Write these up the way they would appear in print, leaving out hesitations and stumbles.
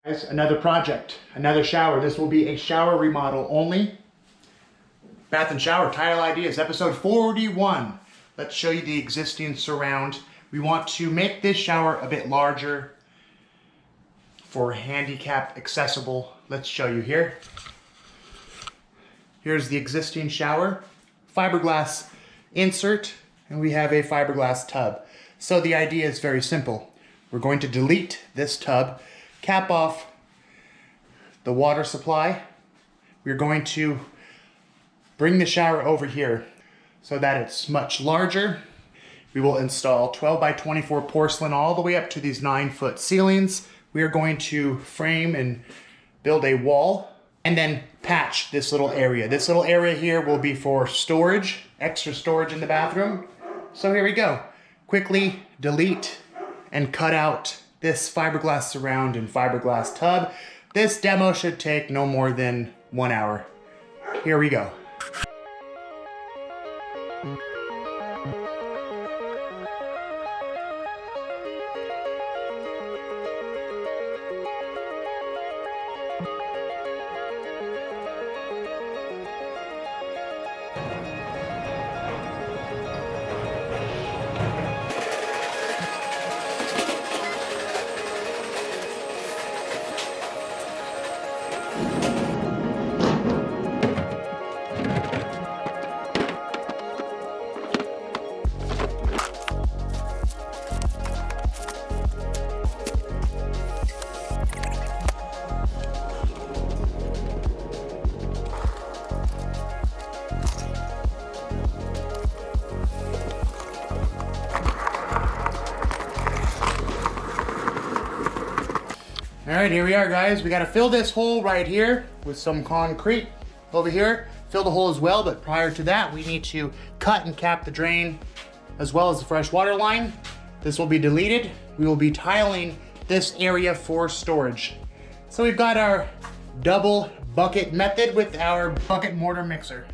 Guys, another project, another shower. This will be a shower remodel only. Bath and shower, title ideas, episode 41. Let's show you the existing surround. We want to make this shower a bit larger for handicap accessible. Let's show you here. Here's the existing shower, fiberglass insert, and we have a fiberglass tub. So the idea is very simple. We're going to delete this tub, cap off the water supply. We're going to bring the shower over here so that it's much larger. We will install 12 by 24 porcelain all the way up to these 9-foot ceilings. We are going to frame and build a wall and then patch this little area. This little area here will be for storage, extra storage in the bathroom. So here we go. Quickly delete and cut out this fiberglass surround and fiberglass tub. This demo should take no more than 1 hour. Here we go. All right, here we are, guys. We got to fill this hole right here with some concrete over here. Fill the hole as well, but prior to that, we need to cut and cap the drain as well as the fresh water line. This will be deleted. We will be tiling this area for storage. So we've got our double bucket method with our bucket mortar mixer.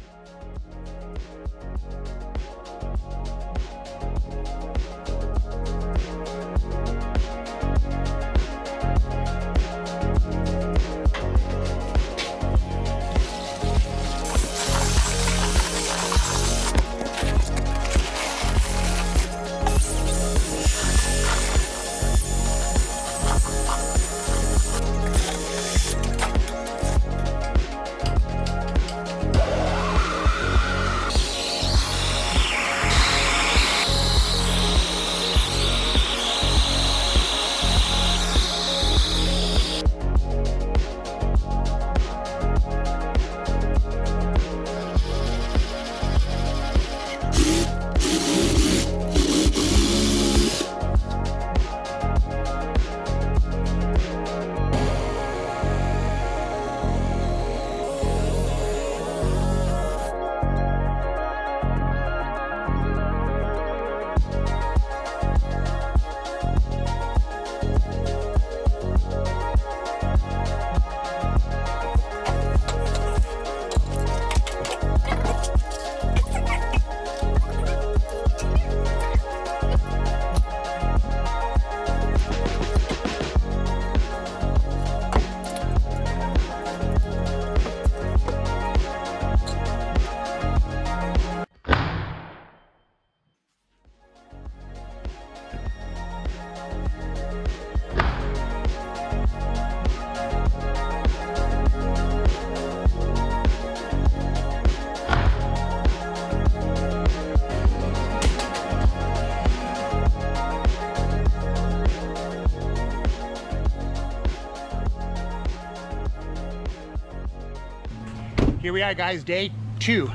Here we are, guys, day 2.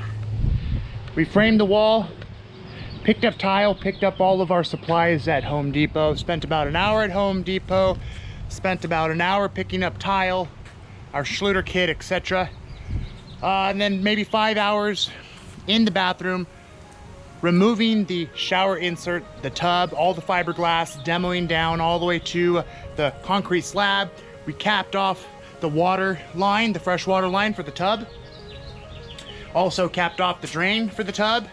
We framed the wall, picked up tile, picked up all of our supplies at Home Depot, spent about an hour at Home Depot, spent about an hour picking up tile, our Schluter kit, etc. And then maybe 5 hours in the bathroom, removing the shower insert, the tub, all the fiberglass, demoing down all the way to the concrete slab. We capped off the water line, the fresh water line for the tub. Also capped off the drain for the tub.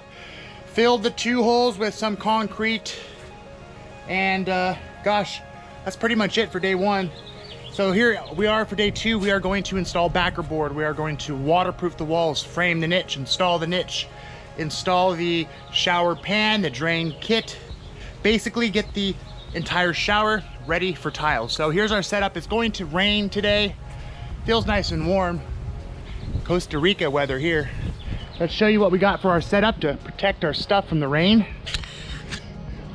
Filled the 2 holes with some concrete. And gosh, that's pretty much it for day 1. So here we are for day 2. We are going to install backer board. We are going to waterproof the walls, frame the niche, install the niche, install the shower pan, the drain kit, basically get the entire shower ready for tiles. So here's our setup. It's going to rain today. Feels nice and warm. Costa Rica weather here. Let's show you what we got for our setup to protect our stuff from the rain.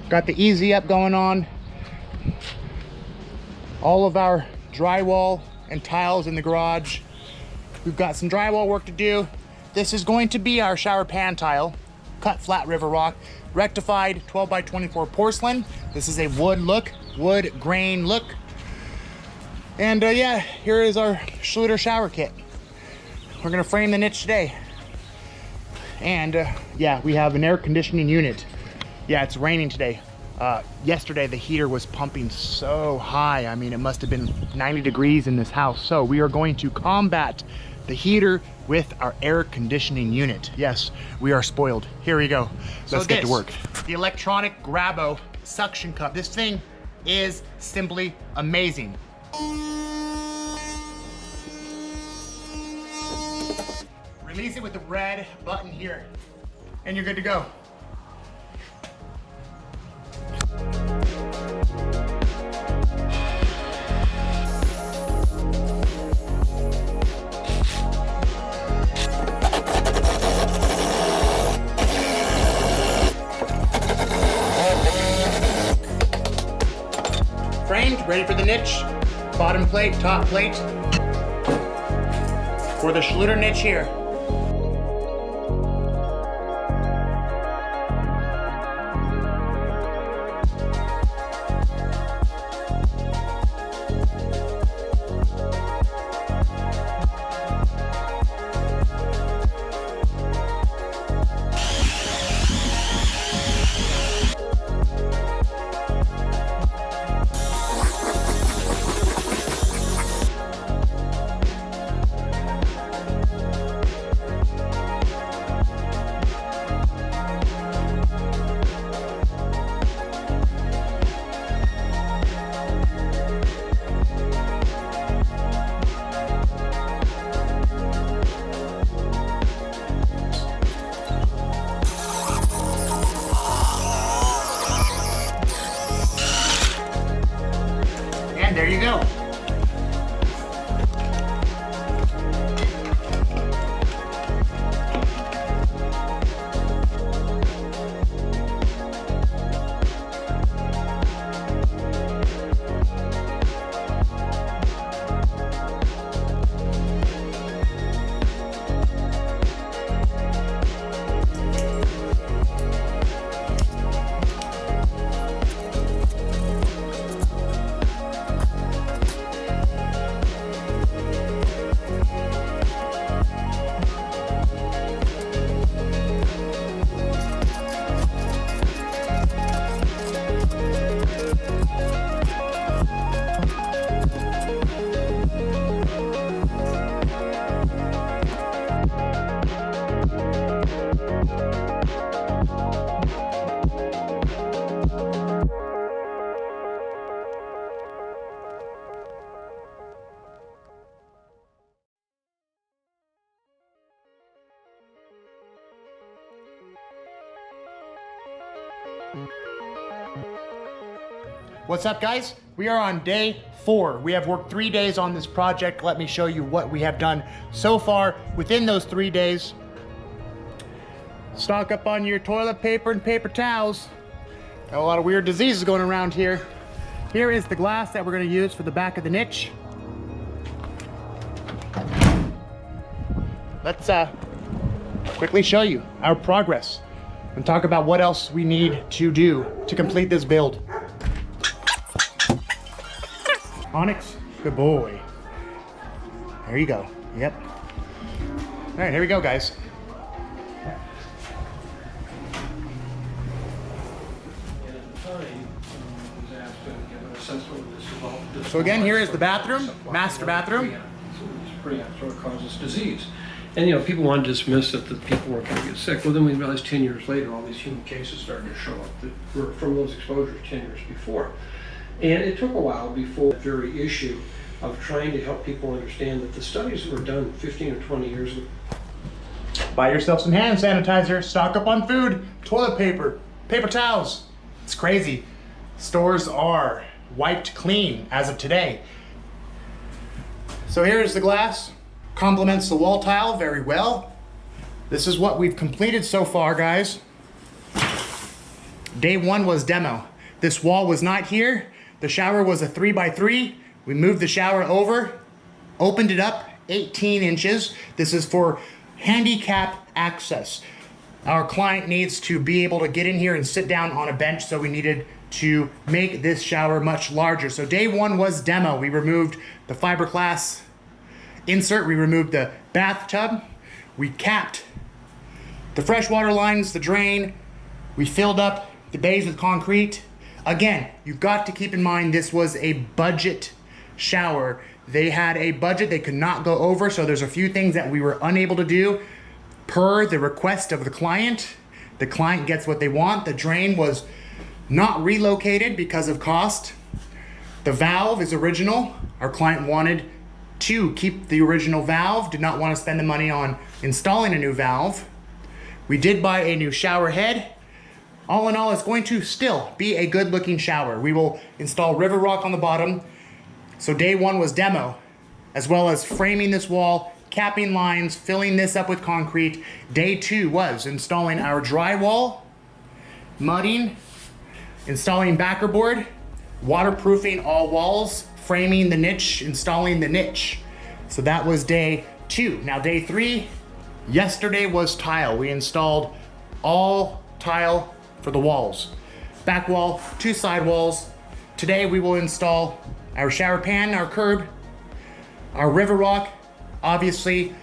Got the easy up going on. All of our drywall and tiles in the garage. We've got some drywall work to do. This is going to be our shower pan tile, cut flat river rock, rectified 12 by 24 porcelain. This is a wood grain look. And yeah, here is our Schluter shower kit. We're gonna frame the niche today. And yeah, we have an air conditioning unit. Yeah, it's raining today. Yesterday the heater was pumping so high. I mean, it must have been 90 degrees in this house. So we are going to combat the heater with our air conditioning unit. Yes, we are spoiled. Here we go. Let's get to work. The electronic Grabo suction cup. This thing is simply amazing. Release it with the red button here, and you're good to go. Framed, ready for the niche. Bottom plate, top plate. For the Schluter niche here. There you go. What's up, guys? We are on day 4. We have worked 3 days on this project. Let me show you what we have done so far within those 3 days. Stock up on your toilet paper and paper towels. Got a lot of weird diseases going around here. Here is the glass that we're going to use for the back of the niche. Let's quickly show you our progress and talk about what else we need to do to complete this build. Onyx, good boy. There you go. Yep. All right, here we go, guys. So again, here is the bathroom, master bathroom. That's what causes disease. And you know, people want to dismiss that the people weren't going to get sick. Well, then we realized 10 years later, all these human cases started to show up that were from those exposures 10 years before. And it took a while before the very issue of trying to help people understand that the studies that were done 15 or 20 years ago. Buy yourself some hand sanitizer, stock up on food, toilet paper, paper towels. It's crazy. Stores are wiped clean as of today. So here's the glass. Complements the wall tile very well. This is what we've completed so far, guys. Day one was demo. This wall was not here. The shower was a 3x3. We moved the shower over, opened it up 18 inches. This is for handicap access. Our client needs to be able to get in here and sit down on a bench, so we needed to make this shower much larger. So day one was demo. We removed the fiberglass insert, we removed the bathtub, we capped the freshwater lines, the drain, we filled up the bays with concrete. Again, you've got to keep in mind this was a budget shower. They had a budget they could not go over, so there's a few things that we were unable to do per the request of the client. The client gets what they want. The drain was not relocated because of cost. The valve is original. Our client wanted to keep the original valve, did not want to spend the money on installing a new valve. We did buy a new shower head. All in all, it's going to still be a good looking shower. We will install river rock on the bottom. So day one was demo, as well as framing this wall, capping lines, filling this up with concrete. Day two was installing our drywall, mudding, installing backer board, waterproofing all walls, framing the niche, installing the niche. So that was day two. Now day three, yesterday was tile. We installed all tile for the walls. Back wall, two side walls. Today we will install our shower pan, our curb, our river rock, obviously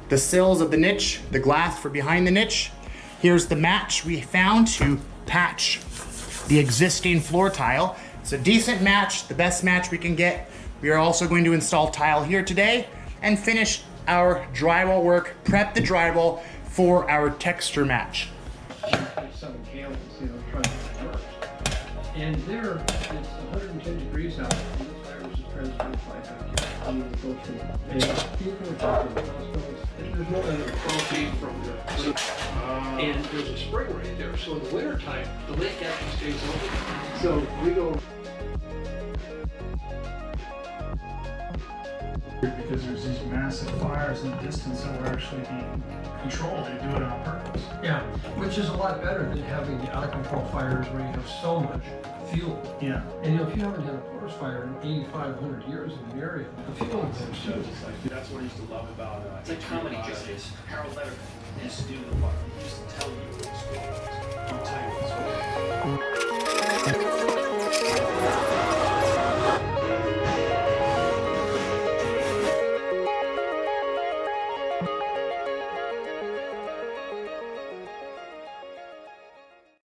the sills of the niche, the glass for behind the niche. Here's the match we found to patch the existing floor tile. It's a decent match, the best match we can get. We are also going to install tile here today and finish our drywall work, prep the drywall for our texture match. Some candles, trying to work. And there, it's 110 degrees out, and the fire was just transferred back here. And people are talking about hospitals, and there's no other 12 feet from the and there's a spring right there, so in the wintertime, the lake actually stays open. So we go. Because there's these massive fires in the distance that were actually being controlled. They do it on purpose. Yeah, which is a lot better than having the out of control fires where you have so much fuel. Yeah. And if you haven't had a forest fire in 8,500 years in the area, the fuel is there. That's what I used to love about It's like comedy judges. Harold Letterman used to do the part. He used to tell you what the story was. I'll tell you what's